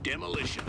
Demolition.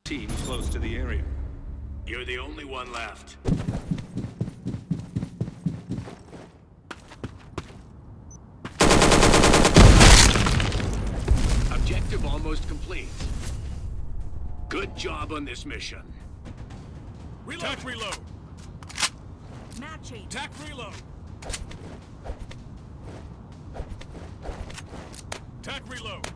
Team close to the area. You're the only one left. Objective almost complete. Good job on this mission. Reload. Tac reload. Matching. Tac reload. Tac reload.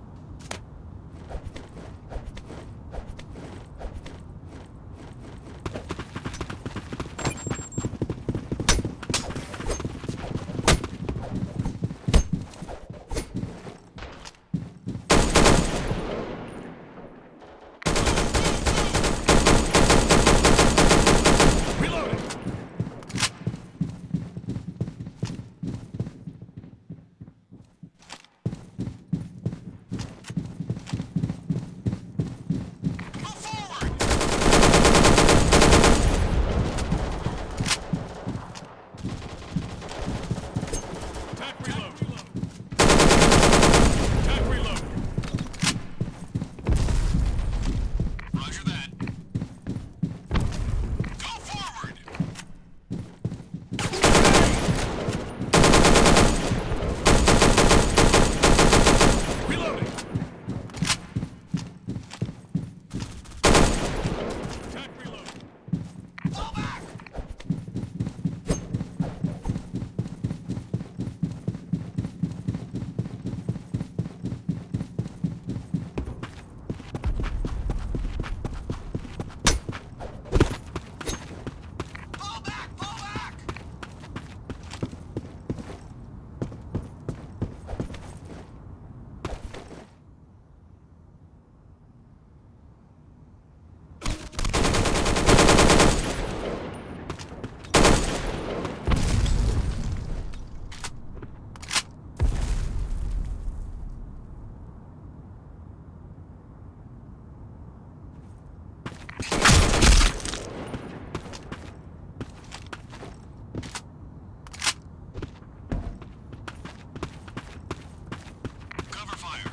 Cover fire.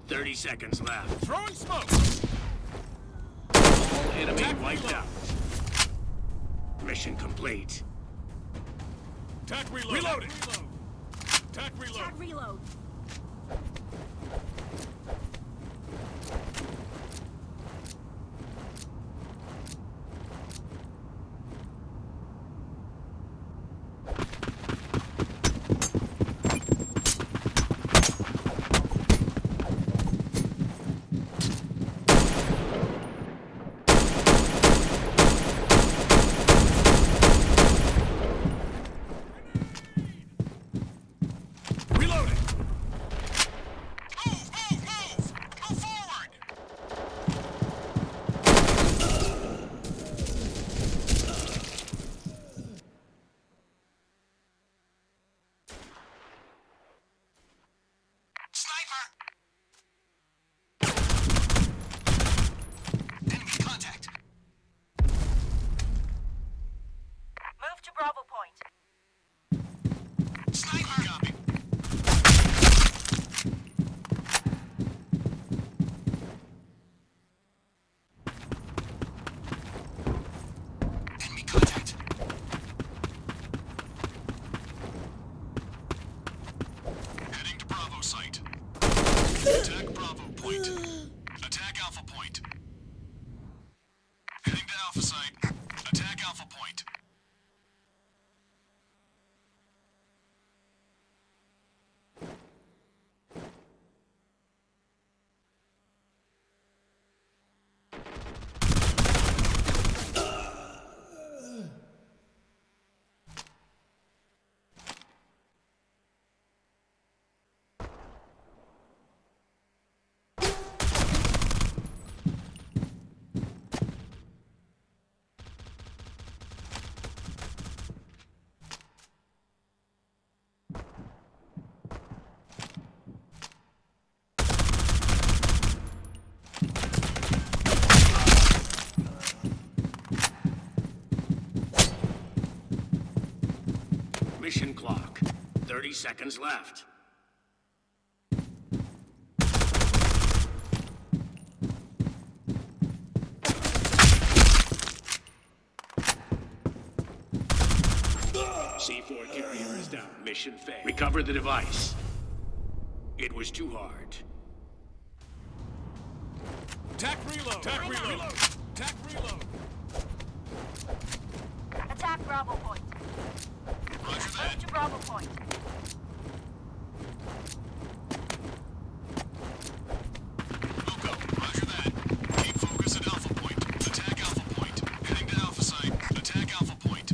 30 seconds left. Throwing smoke. All enemy Tac wiped reload. out. Mission complete. Tac reload. Reloading. Tac reload. Tag reload. Reloading. site. Attack Bravo point. Attack Alpha point. Heading to Alpha site. Attack Alpha point. Mission clock. 30 seconds left. C4 carrier is down. Mission failed. Recover the device. It was too hard. Attack reload. Attack reload. Attack reload. Attack Bravo point. Roger Move that. to Bravo point. Wilco, roger that. Keep focus at Alpha point. Attack Alpha point. Heading to Alpha site. Attack Alpha point.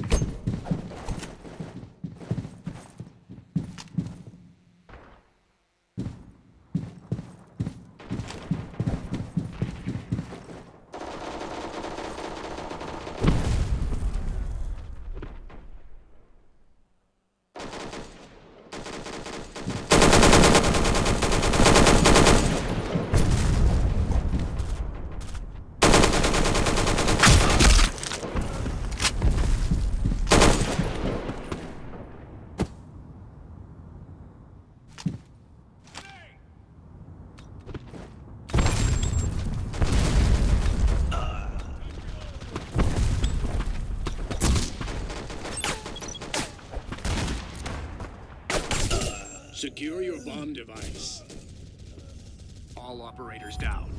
Secure your bomb device. All operators down.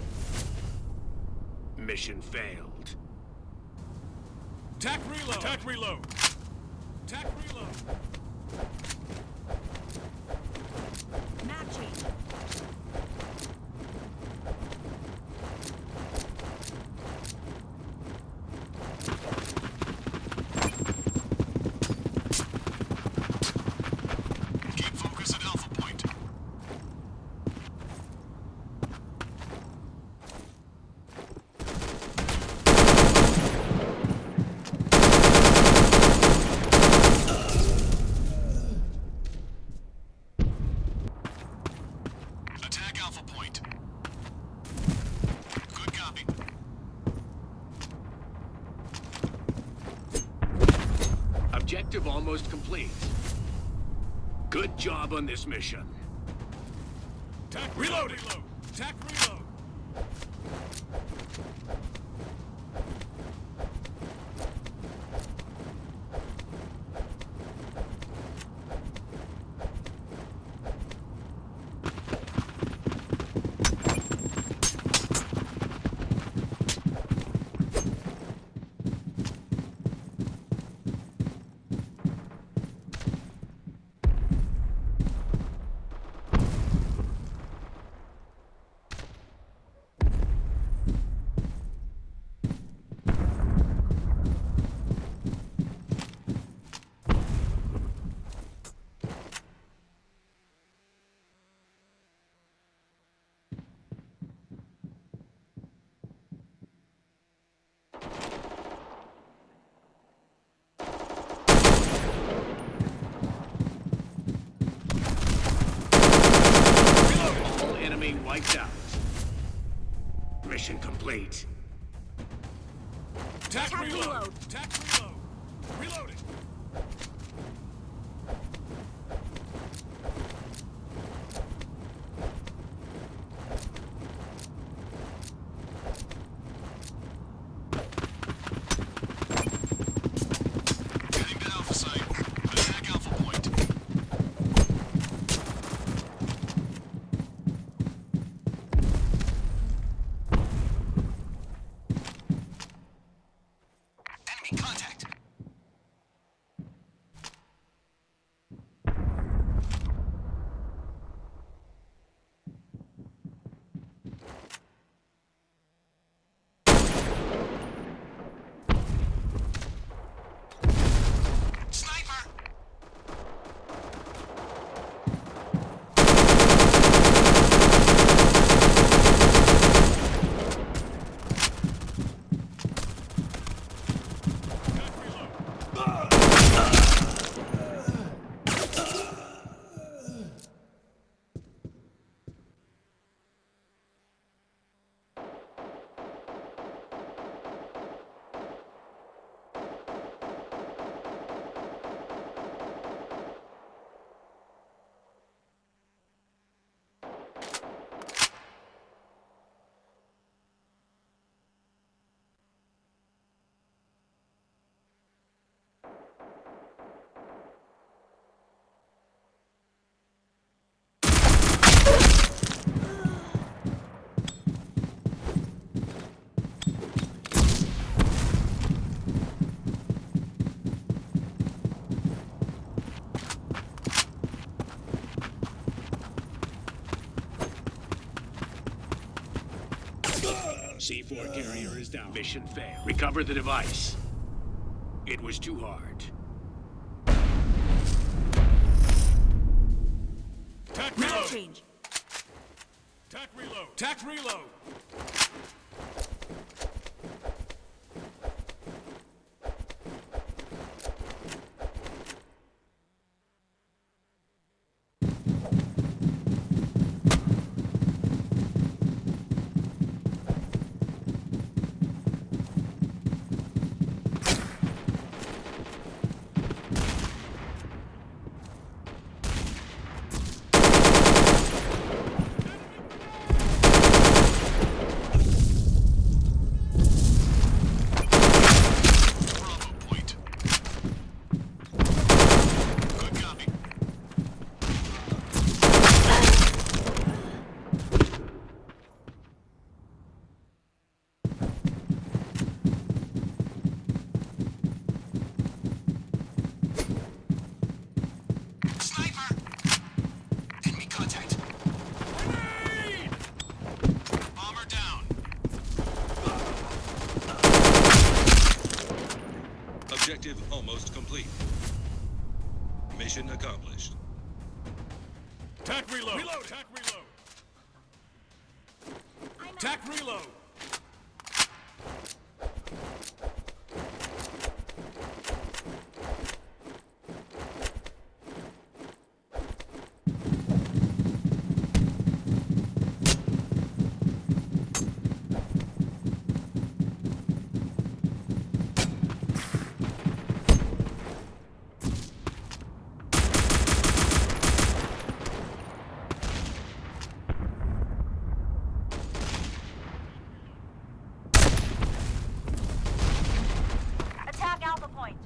Mission failed. Attack reload. Attack reload. Attack reload. Map change. Keep focus at Alpha point. Attack Alpha point. Good copy. Objective almost complete. Good job on this mission. Attack reloading. Attack reload. All enemy wiped out. Mission complete. Attack Attack reload. reload. Attack reload. Reloading. Heading to Alpha site. Attack Alpha point. C4 carrier is down. Mission failed. Recover the device. It was too hard. Tac Map reload! change. Tac reload! Tac reload! Bravo point. Good copy. Sniper! Enemy contact. Bomber down. Objective almost complete. Mission accomplished. Tac reload! Reload! Tac reload! Tac reload! Attack Alpha Point.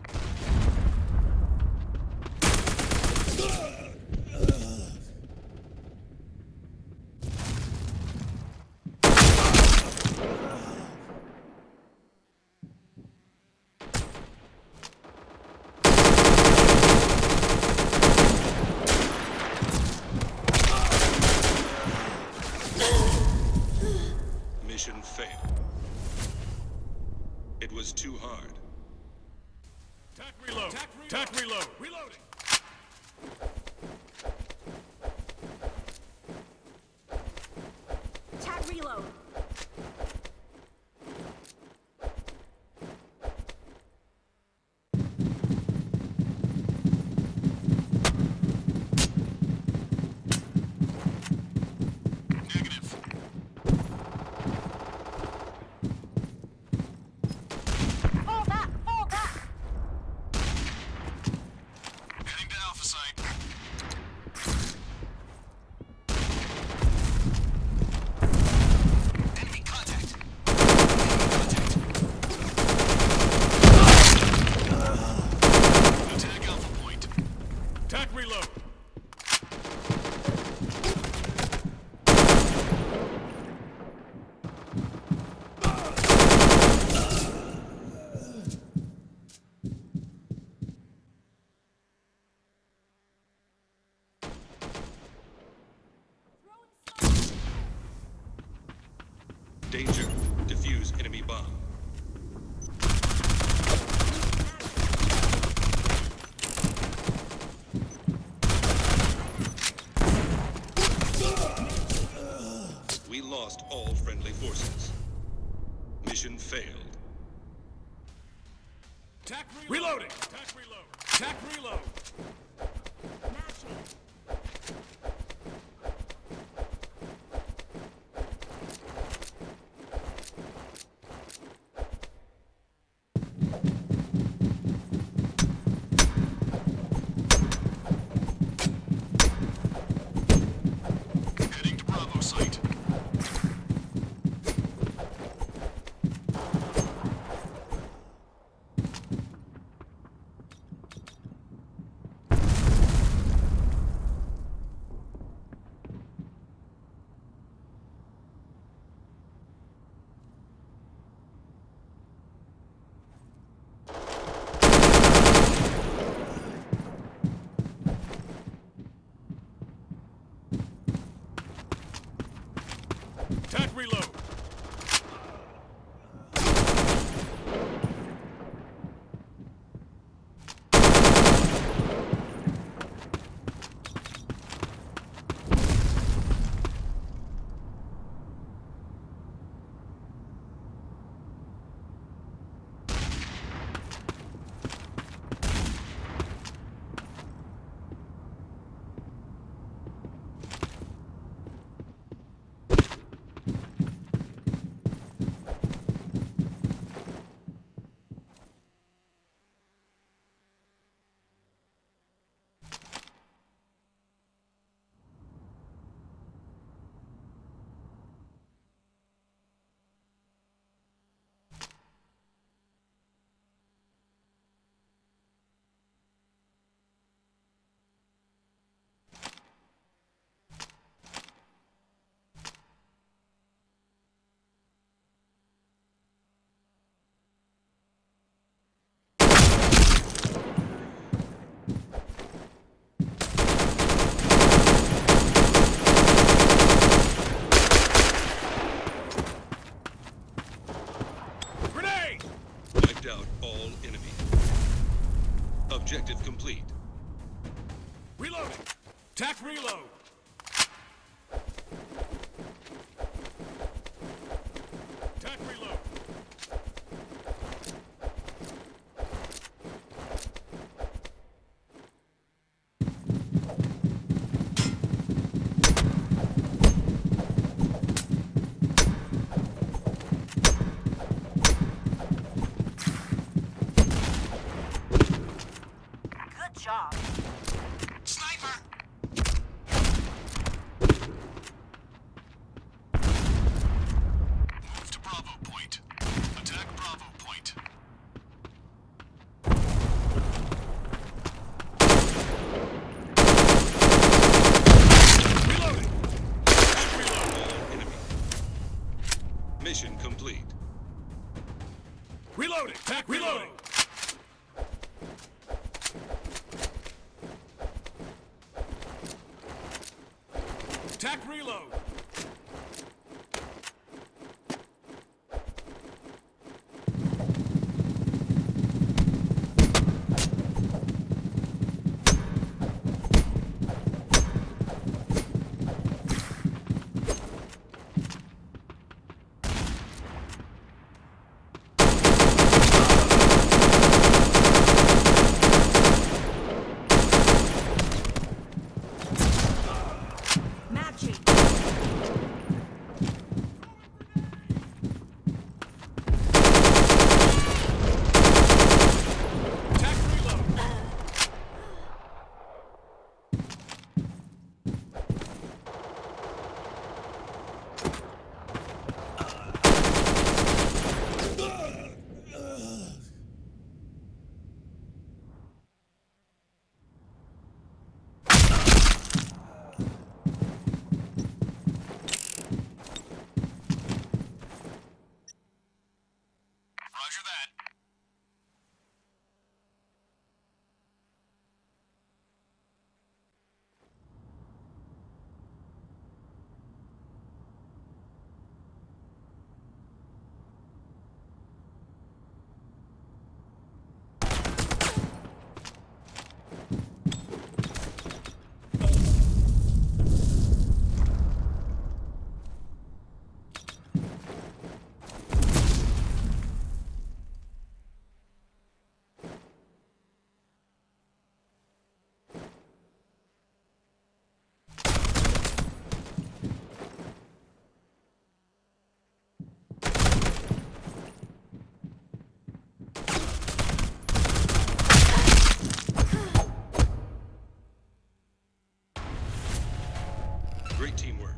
Mission failed. It was too hard. Tac reload! Tac reload! Reloading! Attack reload. Negative. Fall back. Fall back. Heading to Alpha site. Enemy contact. Attack Alpha point. Tac reload! Danger. Defuse enemy bomb. We lost all friendly forces. Mission failed. Tac reloading! Tac reload! Tac reload! Map change. Heading to Bravo site. Attack reload. Grenade! Wiped out all enemy. Objective complete. Reloading. Attack reload. Attack reload. Good job. Sniper! Move to Bravo point. Attack Bravo point. Reloading. Attack reload. All enemy. Mission complete. Reloading. Attack reloading. Attack reload. Matching. Attack reload. Roger that. Great teamwork.